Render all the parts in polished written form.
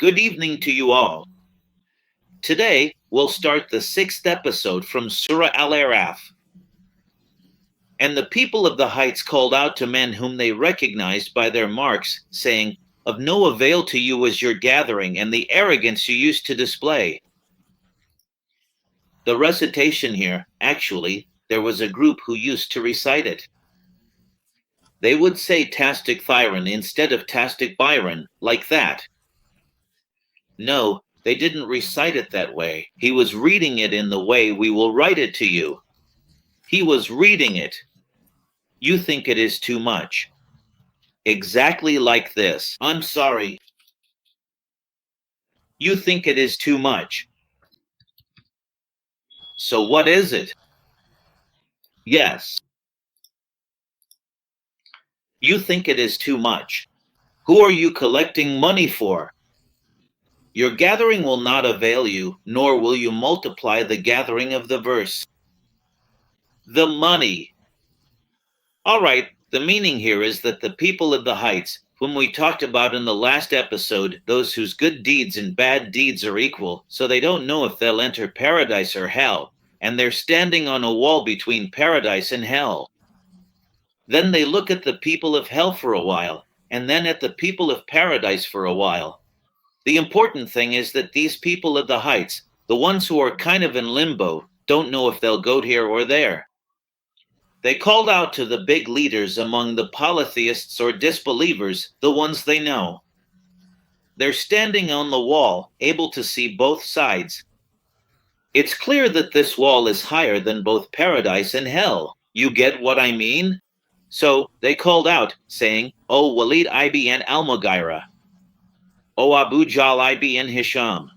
Good evening to you all. Today, we'll start the 6th episode from Surah Al-Aaraf. And the people of the heights called out to men whom they recognized by their marks, saying, "Of no avail to you was your gathering and the arrogance you used to display." The recitation here, actually, there was a group who used to recite it. They would say Tastic Thyron instead of Tastic Byron, like that. No, they didn't recite it that way. He was reading it in the way we will write it to you. He was reading it. You think it is too much. Exactly like this. I'm sorry. You think it is too much. So what is it? Yes. You think it is too much. Who are you collecting money for? Your gathering will not avail you, nor will you multiply the gathering of the verse. The money. All right, the meaning here is that the people of the heights, whom we talked about in the last episode, those whose good deeds and bad deeds are equal, so they don't know if they'll enter paradise or hell, and they're standing on a wall between paradise and hell. Then they look at the people of hell for a while, and then at the people of paradise for a while. The important thing is that these people of the heights, the ones who are kind of in limbo, don't know if they'll go here or there. They called out to the big leaders among the polytheists or disbelievers, the ones they know. They're standing on the wall, able to see both sides. It's clear that this wall is higher than both paradise and hell. You get what I mean? So they called out, saying, "O Walid ibn al-Mughira, O Abu Jahl ibn Hisham,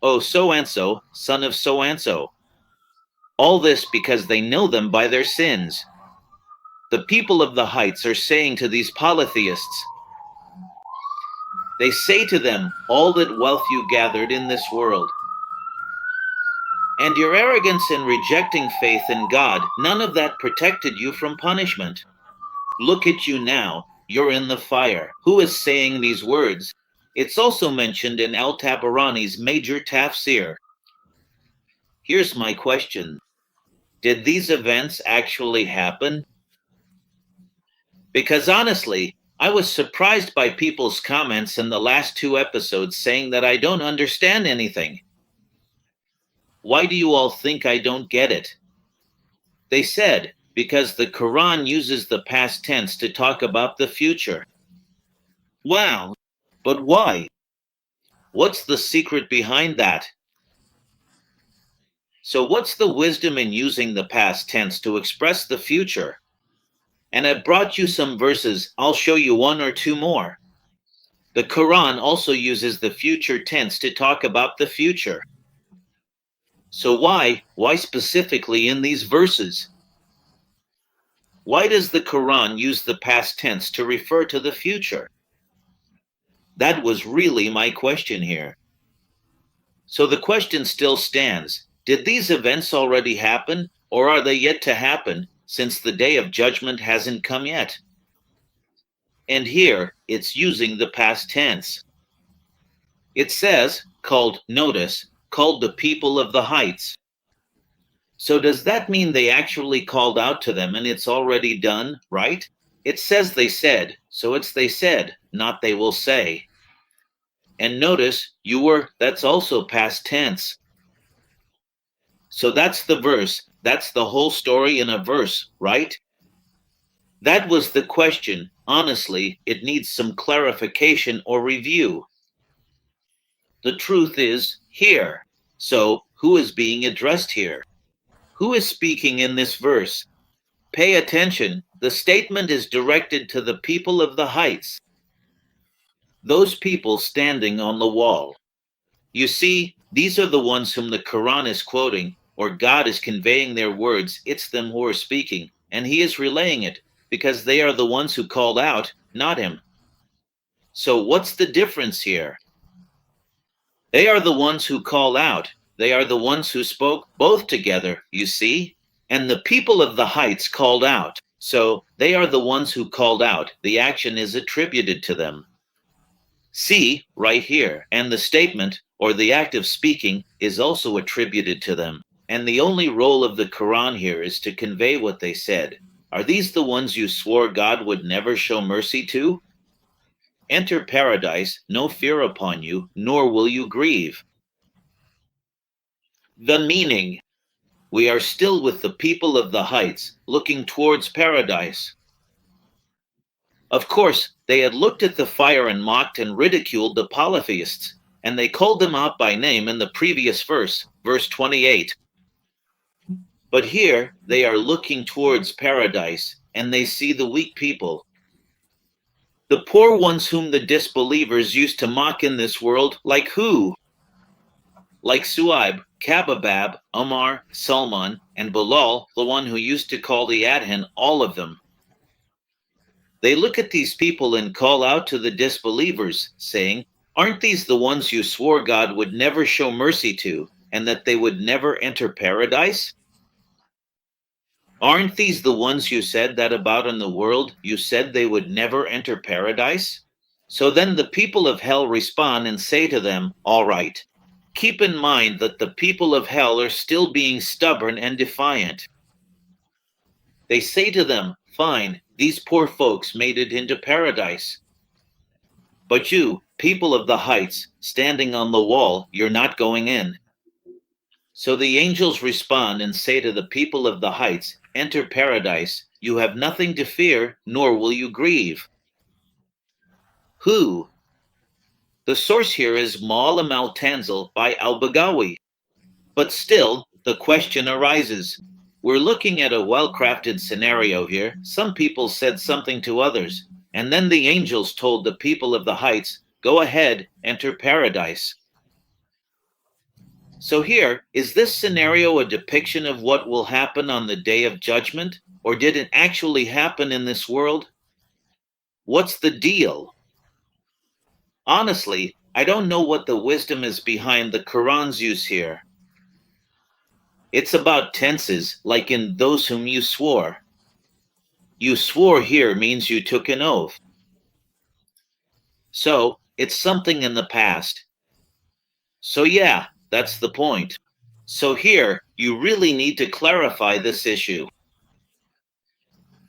O so-and-so, son of so-and-so." All this because they know them by their sins. The people of the heights are saying to these polytheists, they say to them, "All that wealth you gathered in this world, and your arrogance in rejecting faith in God, none of that protected you from punishment. Look at you now, you're in the fire." Who is saying these words? It's also mentioned in Al-Tabarani's major tafsir. Here's my question. Did these events actually happen? Because honestly, I was surprised by people's comments in the last 2 episodes saying that I don't understand anything. Why do you all think I don't get it? They said, because the Quran uses the past tense to talk about the future. Wow, but why? What's the secret behind that? So what's the wisdom in using the past tense to express the future? And I brought you some verses. I'll show you 1 or 2 more. The Quran also uses the future tense to talk about the future. So why specifically in these verses? Why does the Quran use the past tense to refer to the future? That was really my question here. So the question still stands. Did these events already happen, or are they yet to happen, since the day of judgment hasn't come yet? And here, it's using the past tense. It says, called the people of the heights. So does that mean they actually called out to them and it's already done, right? It says they said, so it's they said, not they will say. And notice, that's also past tense. So that's the verse, that's the whole story in a verse, right? That was the question. Honestly, it needs some clarification or review. The truth is here. So who is being addressed here? Who is speaking in this verse? Pay attention. The statement is directed to the people of the heights. Those people standing on the wall. You see, these are the ones whom the Quran is quoting, or God is conveying their words. It's them who are speaking, and he is relaying it, because they are the ones who called out, not him. So what's the difference here? They are the ones who call out. They are the ones who spoke both together, you see? And the people of the heights called out. So they are the ones who called out. The action is attributed to them. See, right here, and the statement, or the act of speaking, is also attributed to them. And the only role of the Quran here is to convey what they said. Are these the ones you swore God would never show mercy to? Enter paradise, no fear upon you, nor will you grieve. The meaning. We are still with the people of the heights, looking towards paradise. Of course, they had looked at the fire and mocked and ridiculed the polytheists, and they called them out by name in the previous verse, verse 28. But here they are looking towards paradise, and they see the weak people, the poor ones whom the disbelievers used to mock in this world, like who? Like Suaib, Kababab, Omar, Salman, and Bilal, the one who used to call the Adhan, all of them. They look at these people and call out to the disbelievers, saying, aren't these the ones you swore God would never show mercy to, and that they would never enter paradise? Aren't these the ones you said that about in the world? You said they would never enter paradise? So then the people of hell respond and say to them, all right. Keep in mind that the people of hell are still being stubborn and defiant. They say to them, fine, these poor folks made it into paradise. But you, people of the heights, standing on the wall, you're not going in. So the angels respond and say to the people of the heights, enter paradise, you have nothing to fear, nor will you grieve. Who? The source here is Ma'alim al-Tanzil by al-Baghawi. But still, the question arises. We're looking at a well-crafted scenario here. Some people said something to others, and then the angels told the people of the heights, go ahead, enter paradise. So here, is this scenario a depiction of what will happen on the day of judgment, or did it actually happen in this world? What's the deal? Honestly, I don't know what the wisdom is behind the Quran's use here. It's about tenses, like in those whom you swore. You swore here means you took an oath. So, it's something in the past. So yeah, that's the point. So here, you really need to clarify this issue.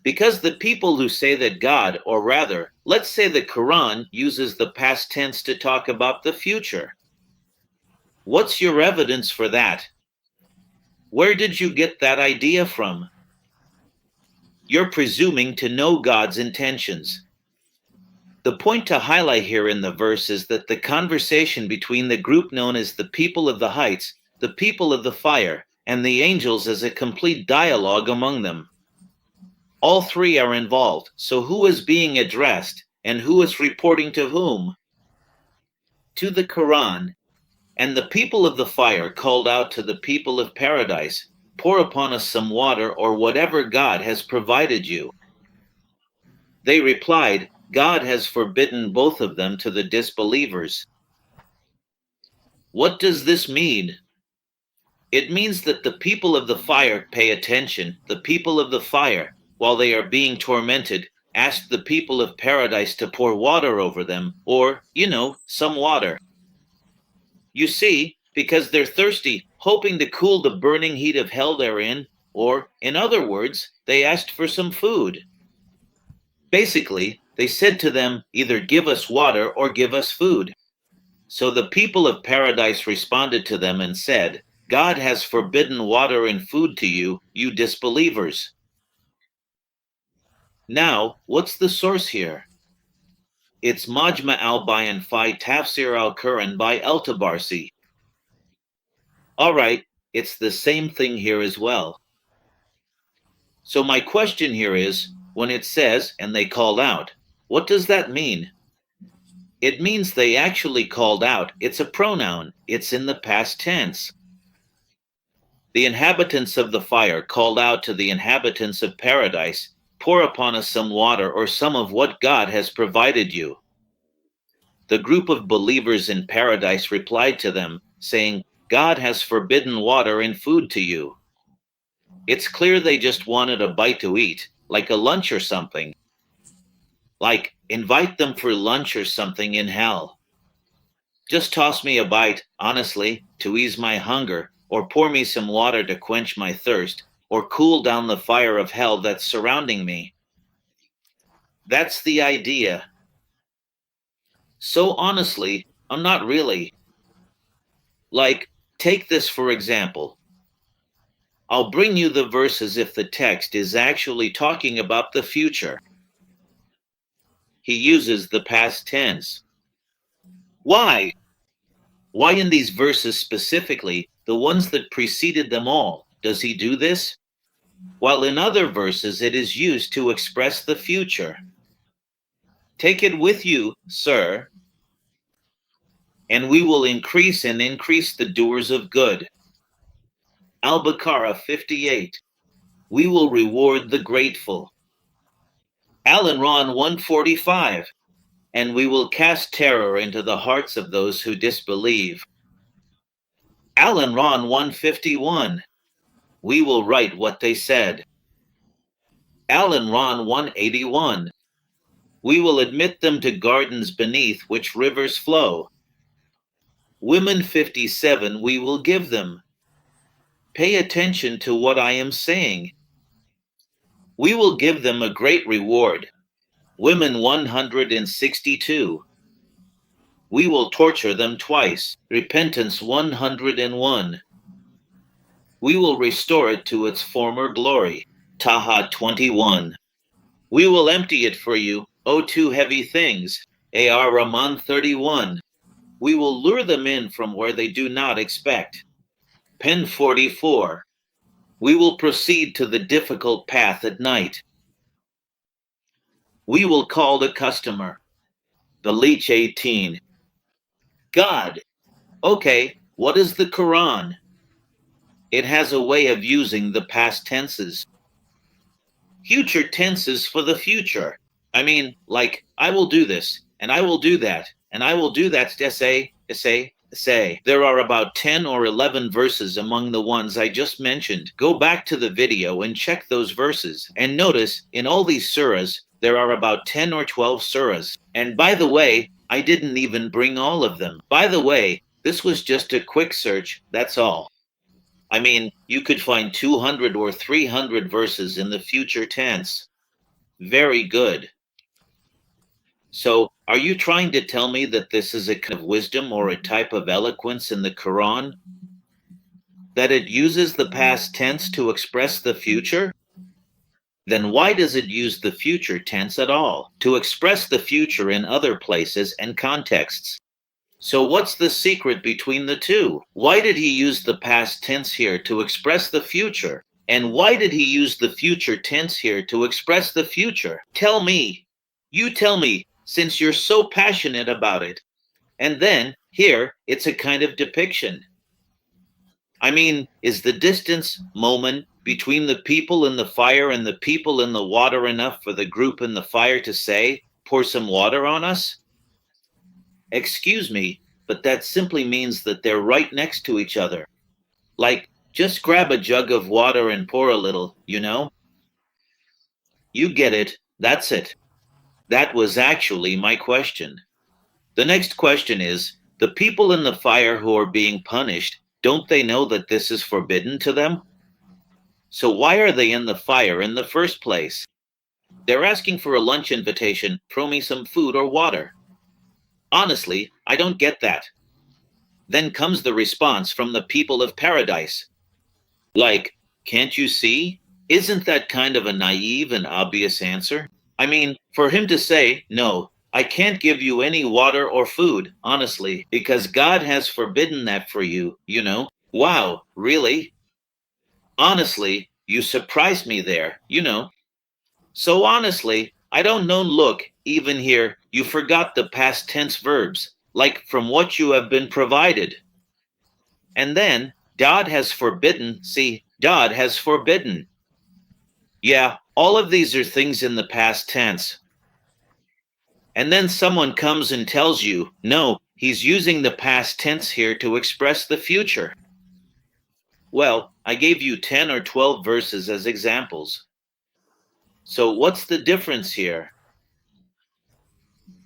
Because the people who say that God, or rather, let's say the Quran, uses the past tense to talk about the future. What's your evidence for that? Where did you get that idea from? You're presuming to know God's intentions. The point to highlight here in the verse is that the conversation between the group known as the people of the heights, the people of the fire, and the angels is a complete dialogue among them. All three are involved, so who is being addressed and who is reporting to whom? To the Quran. And the people of the fire called out to the people of paradise, pour upon us some water or whatever God has provided you. They replied, God has forbidden both of them to the disbelievers. What does this mean? It means that the people of the fire pay attention. The people of the fire, while they are being tormented, ask the people of paradise to pour water over them, or, some water. You see, because they're thirsty, hoping to cool the burning heat of hell they're in, or, in other words, they asked for some food. Basically, they said to them, either give us water or give us food. So the people of paradise responded to them and said, God has forbidden water and food to you, you disbelievers. Now, what's the source here? It's Majma al-Bayan fi Tafsir al-Quran by al-Tabarsi. All right, it's the same thing here as well. So my question here is, when it says, and they called out, what does that mean? It means they actually called out. It's a pronoun. It's in the past tense. The inhabitants of the fire called out to the inhabitants of paradise, pour upon us some water or some of what God has provided you. The group of believers in paradise replied to them, saying, God has forbidden water and food to you. It's clear they just wanted a bite to eat, like a lunch or something. Like, invite them for lunch or something in hell. Just toss me a bite, honestly, to ease my hunger, or pour me some water to quench my thirst, or cool down the fire of hell that's surrounding me. That's the idea. So honestly, I'm not really. Like, take this for example. I'll bring you the verses if the text is actually talking about the future. He uses the past tense. Why? Why in these verses specifically, the ones that preceded them all, does he do this? While in other verses it is used to express the future. Take it with you, sir, and we will increase and increase the doers of good. Al-Baqarah 58. We will reward the grateful. Al-Imran 145. And we will cast terror into the hearts of those who disbelieve. Al-Imran 151. We will write what they said. Al-Imran 181. We will admit them to gardens beneath which rivers flow. Women 57 we will give them. Pay attention to what I am saying. We will give them a great reward. Women 162. We will torture them twice. Repentance 101. We will restore it to its former glory. Taha 21. We will empty it for you, O two heavy things. A.R. Rahman 31. We will lure them in from where they do not expect. Pen 44. We will proceed to the difficult path at night. We will call the customer. The Leech 18. God. Okay, what is the Quran? It has a way of using the past tenses. Future tenses for the future. I mean, like, I will do this, and I will do that, and I will do that, say. There are about 10 or 11 verses among the ones I just mentioned. Go back to the video and check those verses, and notice, in all these surahs, there are about 10 or 12 surahs. And by the way, I didn't even bring all of them. By the way, this was just a quick search, that's all. I mean, you could find 200 or 300 verses in the future tense. Very good. So, are you trying to tell me that this is a kind of wisdom or a type of eloquence in the Quran? That it uses the past tense to express the future? Then why does it use the future tense at all, to express the future in other places and contexts? So what's the secret between the two? Why did he use the past tense here to express the future? And why did he use the future tense here to express the future? Tell me. You tell me, since you're so passionate about it. And then, here, it's a kind of depiction. I mean, is the distance, moment, between the people in the fire and the people in the water enough for the group in the fire to say, pour some water on us? Excuse me, but that simply means that they're right next to each other. Like, just grab a jug of water and pour a little, you know? You get it, that's it. That was actually my question. The next question is, the people in the fire who are being punished, don't they know that this is forbidden to them? So why are they in the fire in the first place? They're asking for a lunch invitation, throw me some food or water. Honestly, I don't get that. Then comes the response from the people of paradise. Like, can't you see? Isn't that kind of a naive and obvious answer? I mean, for him to say, no, I can't give you any water or food, honestly, because God has forbidden that for you, you know? Wow, really? Honestly, you surprised me there, you know? So honestly, I don't know, look, even here, you forgot the past tense verbs, like from what you have been provided. And then, God has forbidden, see, God has forbidden. Yeah, all of these are things in the past tense. And then someone comes and tells you, no, he's using the past tense here to express the future. Well, I gave you 10 or 12 verses as examples. So what's the difference here?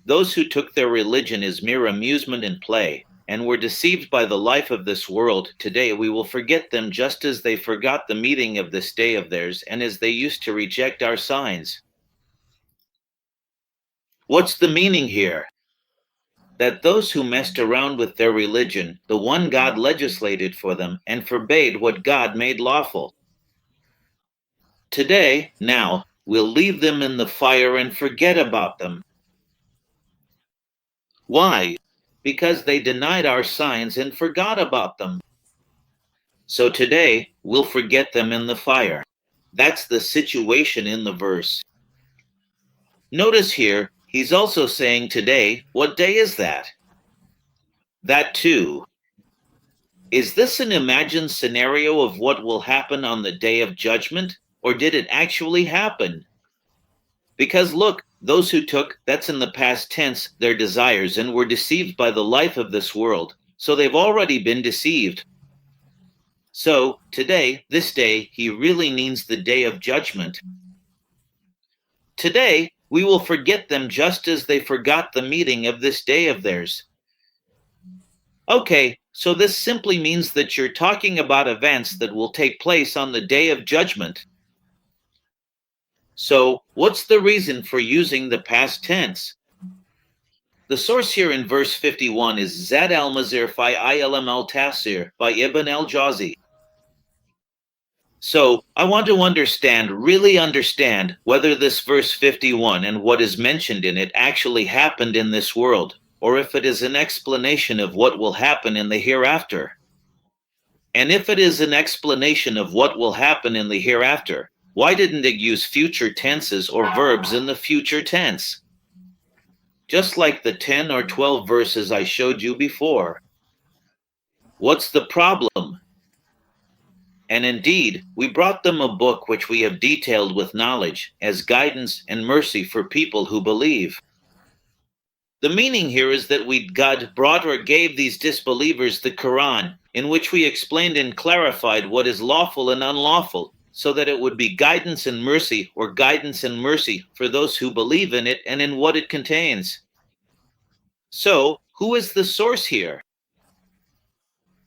Those who took their religion as mere amusement and play, and were deceived by the life of this world. Today we will forget them just as they forgot the meeting of this day of theirs, and as they used to reject our signs. What's the meaning here? That those who messed around with their religion, the one God legislated for them, and forbade what God made lawful. Today, now, we'll leave them in the fire and forget about them. Why? Because they denied our signs and forgot about them. So today, we'll forget them in the fire. That's the situation in the verse. Notice here, he's also saying today, what day is that? That too. Is this an imagined scenario of what will happen on the day of judgment, or did it actually happen? Because look, those who took, that's in the past tense, their desires and were deceived by the life of this world, so they've already been deceived. So, today, this day, he really means the day of judgment. Today, we will forget them just as they forgot the meeting of this day of theirs. Okay, so this simply means that you're talking about events that will take place on the day of judgment. So, what's the reason for using the past tense? The source here in verse 51 is Zad al-Mazir fi ilm al-Tafsir by Ibn al-Jawzi. So, I want to really understand, whether this verse 51 and what is mentioned in it actually happened in this world, or if it is an explanation of what will happen in the hereafter. And if it is an explanation of what will happen in the hereafter, why didn't it use future tenses or verbs in the future tense? Just like the 10 or 12 verses I showed you before. What's the problem? And indeed, we brought them a book which we have detailed with knowledge as guidance and mercy for people who believe. The meaning here is that God brought or gave these disbelievers the Quran, in which we explained and clarified what is lawful and unlawful, so that it would be guidance and mercy, or guidance and mercy for those who believe in it and in what it contains. So, who is the source here?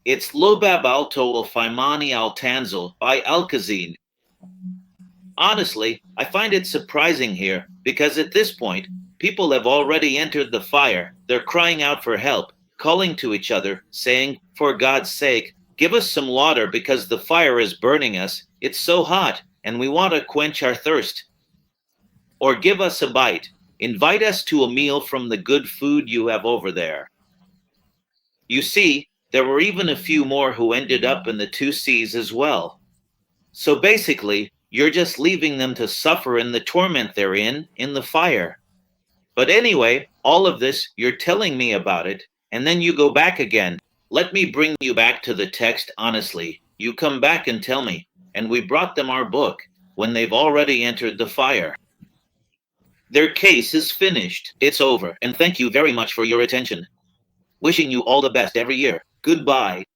It's Lobab al-Tol Faimani al-Tanzil by Al-Khazin. Honestly, I find it surprising here, because at this point, people have already entered the fire. They're crying out for help, calling to each other, saying, "For God's sake, give us some water because the fire is burning us. It's so hot, and we want to quench our thirst. Or give us a bite. Invite us to a meal from the good food you have over there." You see, there were even a few more who ended up in the two seas as well. So basically, you're just leaving them to suffer in the torment they're in the fire. But anyway, all of this, you're telling me about it, and then you go back again. Let me bring you back to the text honestly. You come back and tell me, and we brought them our book, when they've already entered the fire. Their case is finished. It's over, and thank you very much for your attention. Wishing you all the best every year. Goodbye.